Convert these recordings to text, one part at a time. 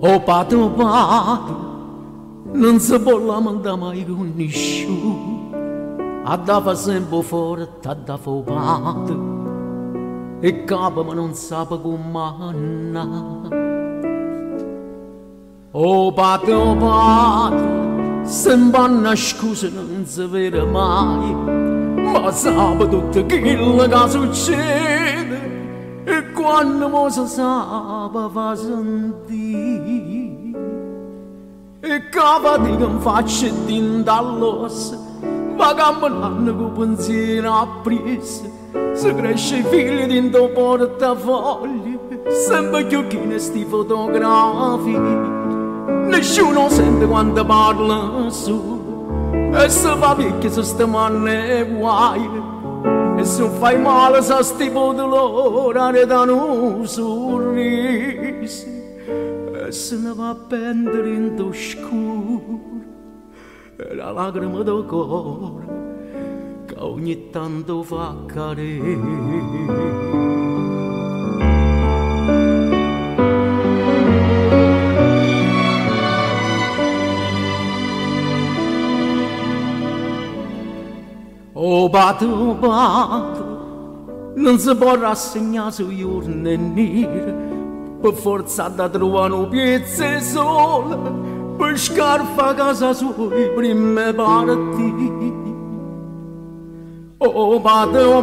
O padre, o padre, non si può lamentare mai con nessuno, andava sempre forte, andava o padre, e capo ma non sa come manna. O padre, se vanno scusa non si vede mai, ma sa tutto quello che succede. E quando mo si sa fa sentire, e capa di che faccio dall'ossa, ma camminando con pensiero appresso, si cresce i figli dentro portafoglio, sempre più che ne sti fotografi, nessuno sente quando parla su, e si fa vecchio se sta manne guai. E se fai male sa tipo dolore ne danno un sorriso, e se ne va a pendere in oscuro, e la lacrima del cuore che ogni tanto fa cadere. O padre, non si può rassegnare sui giorni neri, per forza da trovare un piezza sola, per scarfa a casa sua prime parti. O padre, o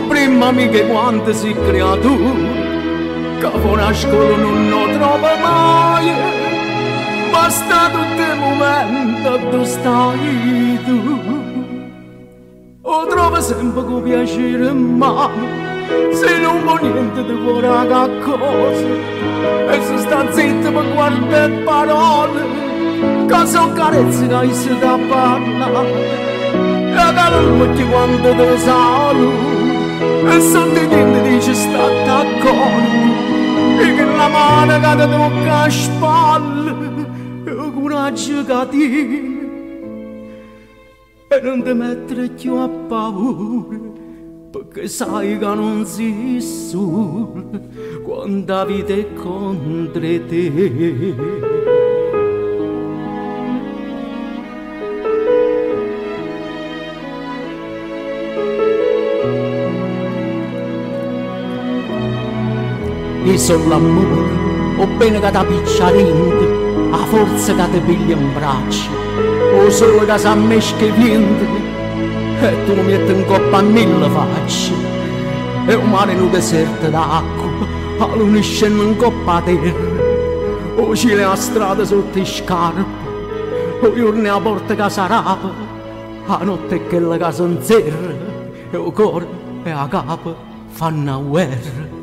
prima mica quante si creature, che fuori a scuola non lo trova mai, basta tutti i momenti dove stai tu. O trova sempre con piacere in mano, se non vuoi niente ti vorrà qualcosa, e se sta zitto per guardare parole, che sono carezze che hai si da parlare, e che non metti quando ti saluto, e sotto i denti dice sta d'accordo, e che la mano che ti tocca a spalle, e il coraggio che ti e non ti mettere più a paura, perché sai che non sei solo quando la vita è contro te. Io sono l'amore, o bene che ti picciarente, a forza che ti piglia in braccio, o solo che si ammesca i piedi, e tu mi metti in coppa a mille facce, e un mare in un deserto d'acqua, a luna scende in coppa a terra, o cile a strada sotto i scarpe, o giorni a porta che si rapa, a notte è quella che si inzerra, e il cuore e la capa fanno a guerra.